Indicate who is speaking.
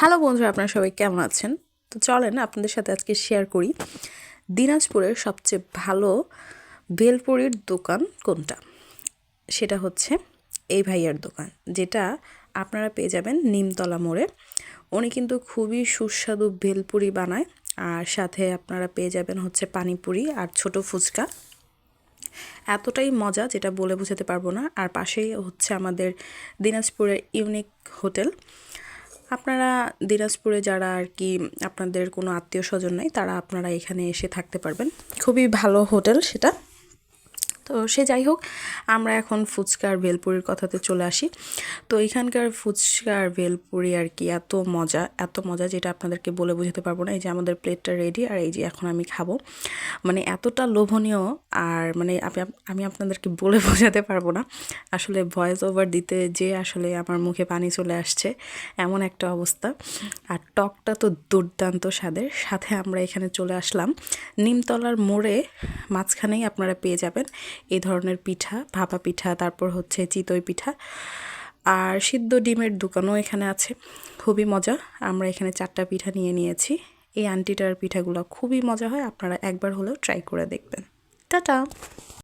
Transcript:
Speaker 1: Hello বন্ধুরা, আপনারা সবাই কেমন আছেন? তো চলেন আপনাদের সাথে আজকে শেয়ার করি দিনাজপুরের সবচেয়ে ভালো ভেলপুরির দোকান কোনটা। সেটা হচ্ছে এই ভাইয়ার দোকান, যেটা আপনারা পেয়ে যাবেন নিমতলা মোড়ে। উনি কিন্তু খুবই সুস্বাদু ভেলপুরি বানায়, আর সাথে আপনারা পেয়ে যাবেন হচ্ছে পানিপুরি আর ছোট ফুচকা। এতটাই মজা যেটা বলে বোঝাতে পারবো না। আর পাশেই হচ্ছে আমাদের দিনাজপুরের ইউনিক হোটেল। আপনারা দিনাজপুরে যারা আর কি আপনাদের কোনো আত্মীয় স্বজন নেই, তারা আপনারা এখানে এসে থাকতে পারবেন। খুবই ভালো হোটেল সেটা। তো সে যাই হোক, আমরা এখন ফুচকা আর ভেলপুরির কথাতে চলে আসি। তো এখানকার ফুচকা আর ভেলপুরি আর কি এত মজা, এত মজা যেটা আপনাদেরকে বলে বোঝাতে পারবো না। এই যে আমাদের প্লেটটা রেডি, আর এই যে এখন আমি খাবো। মানে এতটা লোভনীয়, আর মানে আমি আপনাদেরকে বলে বোঝাতে পারবো না। আসলে ভয়েস ওভার দিতে যে আসলে আমার মুখে পানি চলে আসছে, এমন একটা অবস্থা। আর টকটা তো দুর্দান্ত স্বাদের। সাথে আমরা এখানে চলে আসলাম নিমতলার মোড়ে, মাঝখানেই আপনারা পেয়ে যাবেন এই ধরনের পিঠা, ভাপা পিঠা, তারপর হচ্ছে চিতই পিঠা, আর সিদ্ধ ডিমের দোকানও এখানে আছে। খুবই মজা। আমরা এখানে 4টা পিঠা নিয়ে নিয়েছি। এই আন্টিটার পিঠাগুলো খুবই মজা হয়, আপনারা একবার হলেও ট্রাই করে দেখবেন। টাটা।